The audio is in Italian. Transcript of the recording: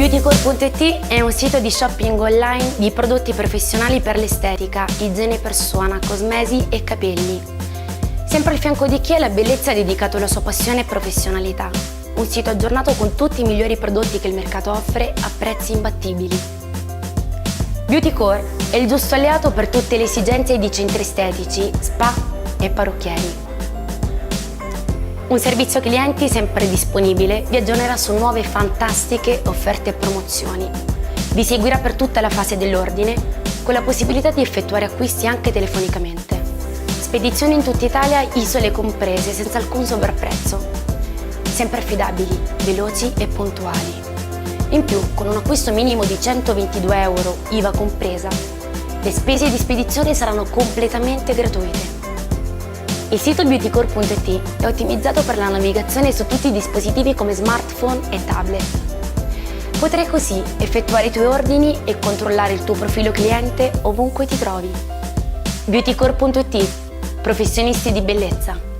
Beautycore.it è un sito di shopping online di prodotti professionali per l'estetica, igiene persona, cosmesi e capelli. Sempre al fianco di chi ha la bellezza ha dedicato la sua passione e professionalità. Un sito aggiornato con tutti i migliori prodotti che il mercato offre a prezzi imbattibili. Beautycore è il giusto alleato per tutte le esigenze di centri estetici, spa e parrucchieri. Un servizio clienti sempre disponibile vi aggiornerà su nuove e fantastiche offerte e promozioni. Vi seguirà per tutta la fase dell'ordine, con la possibilità di effettuare acquisti anche telefonicamente. Spedizioni in tutta Italia, isole comprese, senza alcun sovrapprezzo. Sempre affidabili, veloci e puntuali. In più, con un acquisto minimo di 122 euro, IVA compresa, le spese di spedizione saranno completamente gratuite. Il sito Beautycore.it è ottimizzato per la navigazione su tutti i dispositivi come smartphone e tablet. Potrai così effettuare i tuoi ordini e controllare il tuo profilo cliente ovunque ti trovi. Beautycore.it, professionisti di bellezza.